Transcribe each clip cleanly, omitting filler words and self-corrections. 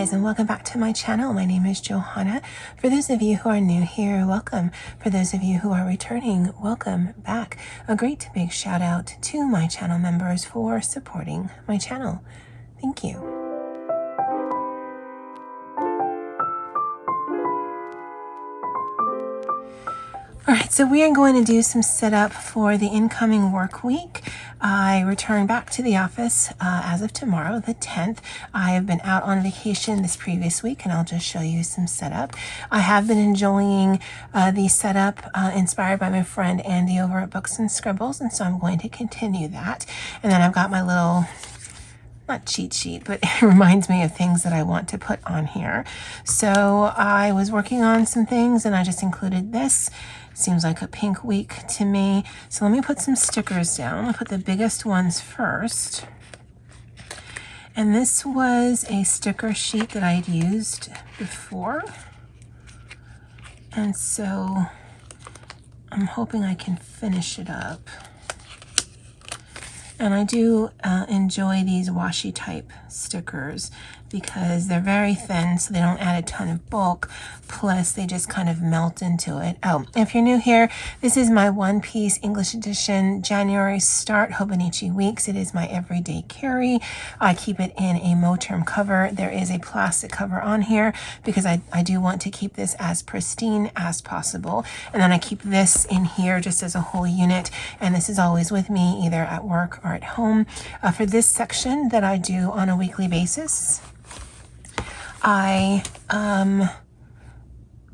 guys, and welcome back to my channel. My name is Johanna. For those of you who are new here, welcome. For those of you who are returning, welcome back. A great big shout out to my channel members for supporting my channel. Thank you. All right, so we are going to do some setup for the incoming work week. I return back to the office as of tomorrow, the 10th. I have been out on vacation this previous week, and I'll just show you some setup. I have been enjoying the setup inspired by my friend Andy over at Books and Scribbles, and so I'm going to continue that. And then I've got my little, not cheat sheet, but it reminds me of things that I want to put on here. So I was working on some things, and I just included this. Seems like a pink week to me. So let me put some stickers down. I'll put the biggest ones first. And this was a sticker sheet that I'd used before. And so I'm hoping I can finish it up. And I do enjoy these washi type stickers because they're very thin, so they don't add a ton of bulk, plus they just kind of melt into it. Oh, if you're new here, this is my one-piece English edition January start Hobonichi Weeks. It is my everyday carry. I keep it in a Moterm cover. There is a plastic cover on here because I do want to keep this as pristine as possible. And then I keep this in here just as a whole unit, and this is always with me either at work or at home. For this section that I do on a weekly basis, I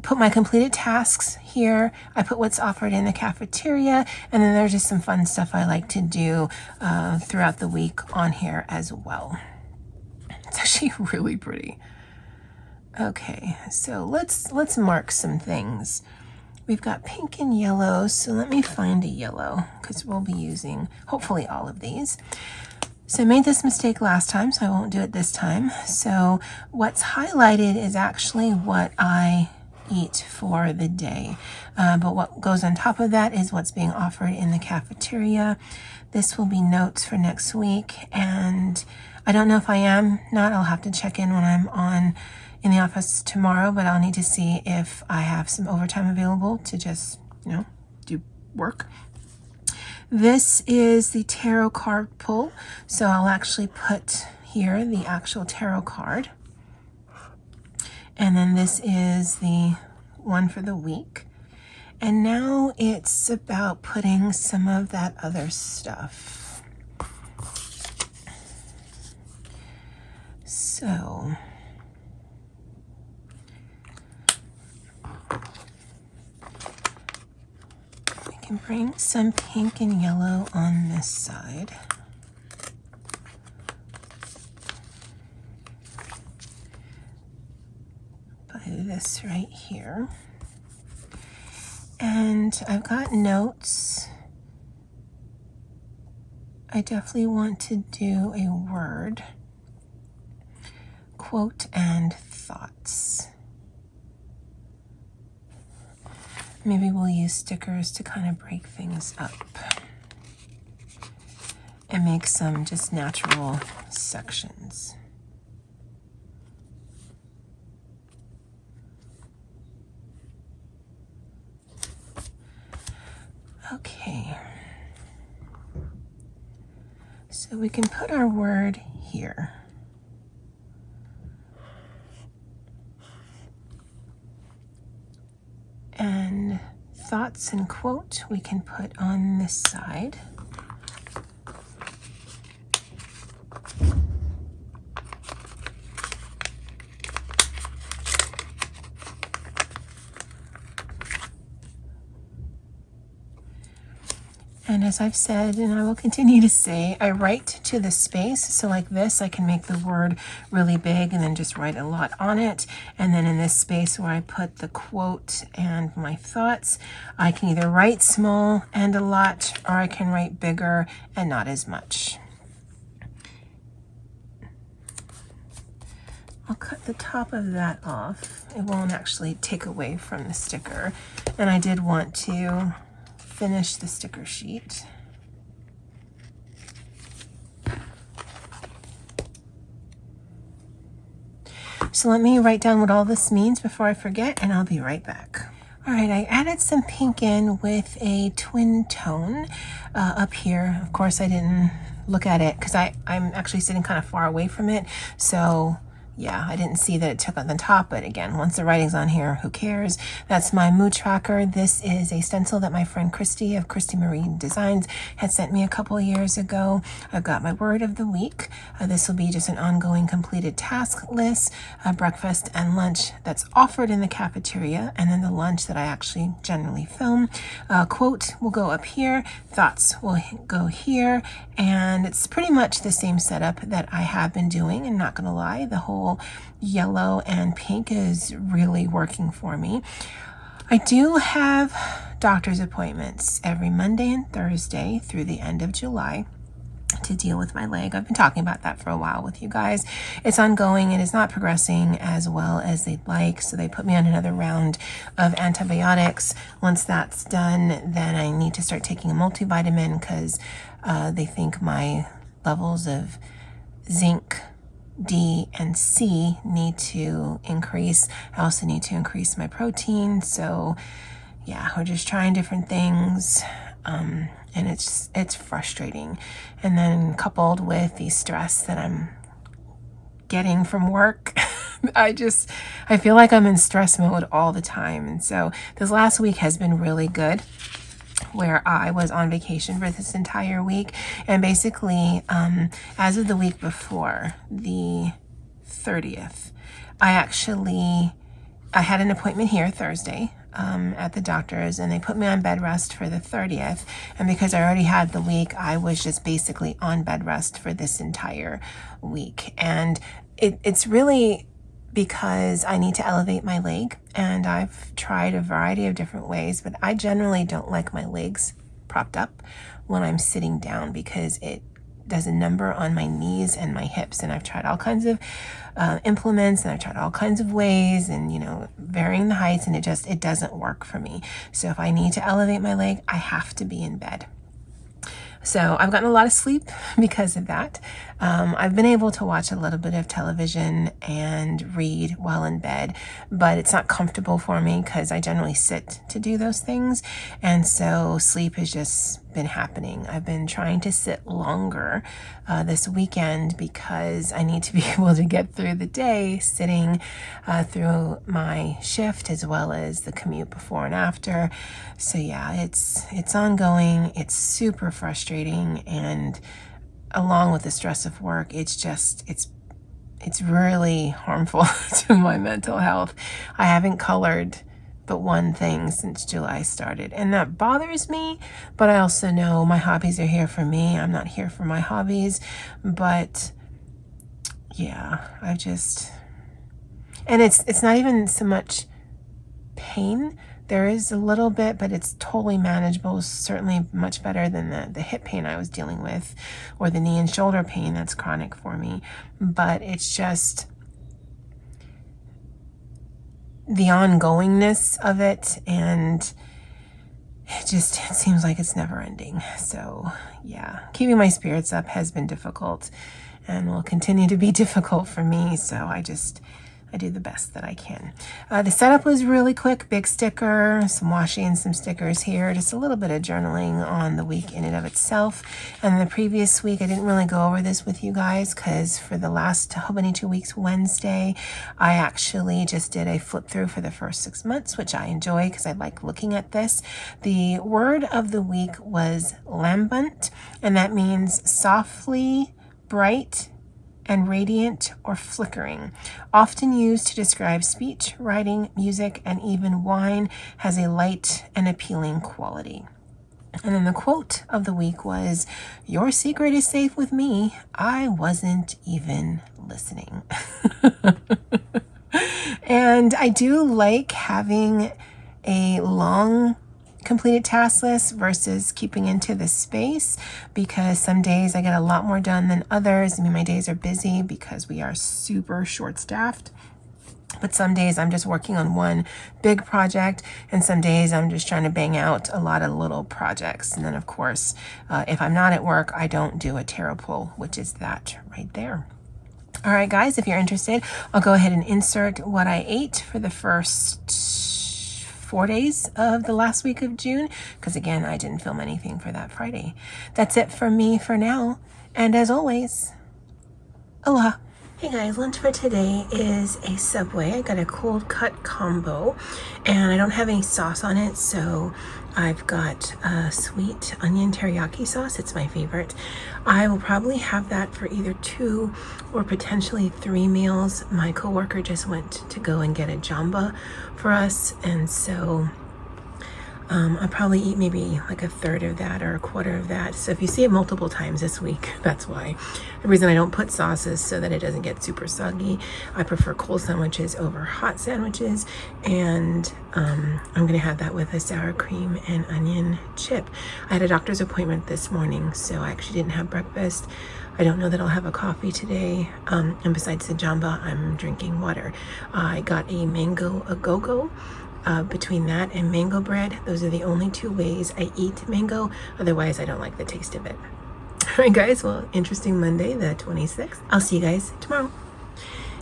put my completed tasks here. I put what's offered in the cafeteria, and then there's just some fun stuff I like to do throughout the week on here as well. It's actually really pretty. Okay, so let's mark some things. We've got pink and yellow, so let me find a yellow because we'll be using hopefully all of these. So I made this mistake last time, so I won't do it this time. So what's highlighted is actually what I eat for the day. But what goes on top of that is what's being offered in the cafeteria. This will be notes for next week. And I don't know if I am not. I'll have to check in when I'm in the office tomorrow, but I'll need to see if I have some overtime available to just, do work. This is the tarot card pull, so I'll actually put here the actual tarot card. And then this is the one for the week. And now it's about putting some of that other stuff. So can bring some pink and yellow on this side. By this right here. And I've got notes. I definitely want to do a word, quote, and thoughts. Maybe we'll use stickers to kind of break things up and make some just natural sections. Okay. So we can put our word here. And thoughts and quote we can put on this side. And as I've said, and I will continue to say, I write to the space. So like this, I can make the word really big and then just write a lot on it. And then in this space where I put the quote and my thoughts, I can either write small and a lot, or I can write bigger and not as much. I'll cut the top of that off. It won't actually take away from the sticker. And I did want to finish the sticker sheet. So let me write down what all this means before I forget, and I'll be right back. All right, I added some pink in with a twin tone up here. Of course, I didn't look at it because I'm actually sitting kind of far away from it. So yeah, I didn't see that it took on the top, but again, once the writing's on here, who cares? That's my mood tracker. This is a stencil that my friend Christy of Christy Marine Designs had sent me a couple of years ago. I've got my word of the week. This will be just an ongoing completed task list, breakfast and lunch that's offered in the cafeteria, and then the lunch that I actually generally film. Quote will go up here, thoughts will go here, and it's pretty much the same setup that I have been doing, and not gonna lie, the whole yellow and pink is really working for me. I do have doctor's appointments every Monday and Thursday through the end of July to deal with my leg. I've been talking about that for a while with you guys. It's ongoing and it's not progressing as well as they'd like, so they put me on another round of antibiotics. Once that's done, then I need to start taking a multivitamin because they think my levels of zinc, D, and C need to increase. I also need to increase my protein. So yeah, we're just trying different things. And it's frustrating. And then coupled with the stress that I'm getting from work, I feel like I'm in stress mode all the time. And so this last week has been really good, where I was on vacation for this entire week. And basically, as of the week before, the 30th, I had an appointment here Thursday at the doctor's, and they put me on bed rest for the 30th. And because I already had the week, I was just basically on bed rest for this entire week. And it's really because I need to elevate my leg, and I've tried a variety of different ways, but I generally don't like my legs propped up when I'm sitting down because it does a number on my knees and my hips. And I've tried all kinds of implements, and I've tried all kinds of ways, and varying the heights, and it doesn't work for me. So if I need to elevate my leg, I have to be in bed. So I've gotten a lot of sleep because of that. I've been able to watch a little bit of television and read while in bed, but it's not comfortable for me because I generally sit to do those things. And so sleep has just been happening. I've been trying to sit longer this weekend because I need to be able to get through the day sitting through my shift as well as the commute before and after. So yeah, it's ongoing. It's super frustrating, and along with the stress of work, it's really harmful to my mental health. I haven't colored but one thing since July started, and that bothers me, but I also know my hobbies are here for me. I'm not here for my hobbies, but yeah, and it's not even so much pain. There is a little bit, but it's totally manageable. Certainly much better than the hip pain I was dealing with, or the knee and shoulder pain that's chronic for me. But it's just the ongoingness of it, and it seems like it's never ending. So yeah, keeping my spirits up has been difficult and will continue to be difficult for me. So I do the best that I can. The setup was really quick. Big sticker, some washi, some stickers here, just a little bit of journaling on the week in and of itself. And the previous week, I didn't really go over this with you guys because for the last Hobonichi Weeks Wednesday, I actually just did a flip through for the first 6 months, which I enjoy because I like looking at this. The word of the week was lambent, and that means softly, bright, and radiant or flickering. Often used to describe speech, writing, music, and even wine, has a light and appealing quality. And then the quote of the week was, "Your secret is safe with me. I wasn't even listening." And I do like having a long completed task list versus keeping into the space, because some days I get a lot more done than others. I mean, my days are busy because we are super short-staffed. But some days I'm just working on one big project, and some days I'm just trying to bang out a lot of little projects. And then, of course, if I'm not at work, I don't do a tarot pull, which is that right there. All right, guys, if you're interested, I'll go ahead and insert what I ate for the first 4 days of the last week of June, because again, I didn't film anything for that Friday. That's it for me for now. And as always, aloha. Hey guys, lunch for today is a Subway. I got a cold cut combo and I don't have any sauce on it, so I've got a sweet onion teriyaki sauce. It's my favorite. I will probably have that for either 2 or potentially 3 meals. My coworker just went to go and get a jamba for us, and so I'll probably eat maybe like a third of that or a quarter of that. So if you see it multiple times this week, that's why. The reason I don't put sauce is so that it doesn't get super soggy. I prefer cold sandwiches over hot sandwiches, and I'm gonna have that with a sour cream and onion chip. I had a doctor's appointment this morning, so I actually didn't have breakfast. I don't know that I'll have a coffee today. And besides the jamba, I'm drinking water. I got a mango a-go-go. Between that and mango bread, those are the only 2 ways I eat mango. Otherwise, I don't like the taste of it. All right, guys. Well, interesting Monday, the 26th. I'll see you guys tomorrow.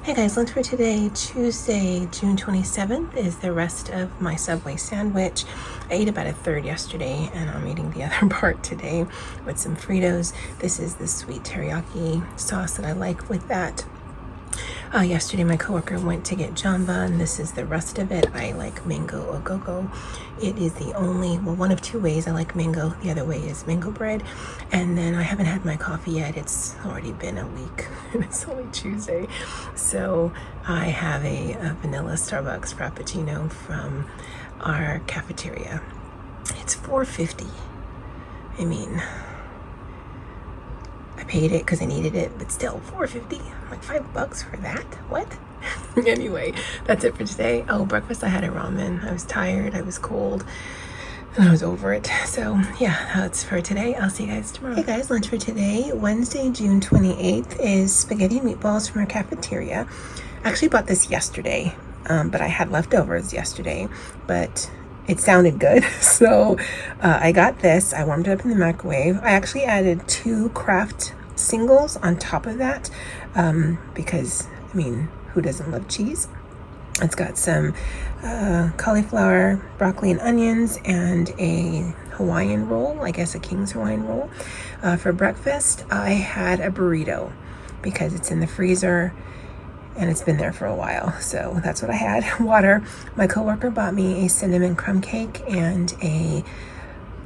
Hey guys, lunch for today, Tuesday, June 27th, is the rest of my Subway sandwich. I ate about a third yesterday, and I'm eating the other part today with some Fritos. This is the sweet teriyaki sauce that I like with that. Yesterday my coworker went to get jamba, and this is the rest of it. I like mango a-go-go. It is the only, well, one of 2 ways I like mango. The other way is mango bread. And then I haven't had my coffee yet. It's already been a week and it's only Tuesday. So I have a vanilla Starbucks Frappuccino from our cafeteria. It's $4.50. I mean, I paid it because I needed it, but still $4.50. Like $5 for that? What? Anyway, that's it for today. Oh, breakfast, I had a ramen. I was tired, I was cold, and I was over it. So yeah, that's for today. I'll see you guys tomorrow. Hey guys, lunch for today, Wednesday, June 28th, is spaghetti and meatballs from our cafeteria. I actually bought this yesterday, but I had leftovers yesterday, but it sounded good. So I got this. I warmed it up in the microwave. I actually added 2 Kraft singles on top of that because, I mean, who doesn't love cheese? It's got some cauliflower, broccoli, and onions, and a Hawaiian roll, I guess a King's Hawaiian roll. For breakfast, I had a burrito because it's in the freezer and it's been there for a while. So that's what I had. Water. My coworker bought me a cinnamon crumb cake and a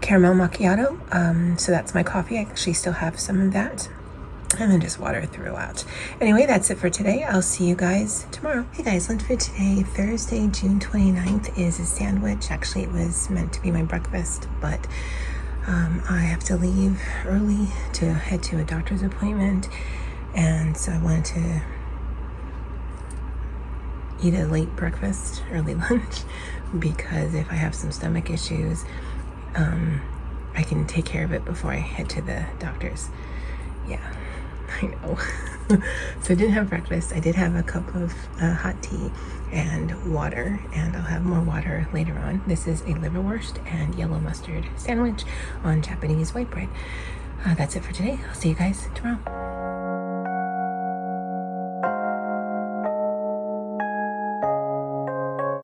caramel macchiato. So that's my coffee. I actually still have some of that. And then just water throughout. Anyway, that's it for today. I'll see you guys tomorrow. Hey guys, lunch for today, Thursday, June 29th, is a sandwich. Actually, it was meant to be my breakfast, but I have to leave early to head to a doctor's appointment. And so I wanted to eat a late breakfast, early lunch, because if I have some stomach issues, I can take care of it before I head to the doctor's. Yeah, I know. So I didn't have breakfast. I did have a cup of hot tea and water, and I'll have more water later on. This is a liverwurst and yellow mustard sandwich on Japanese white bread. That's it for today. I'll see you guys tomorrow.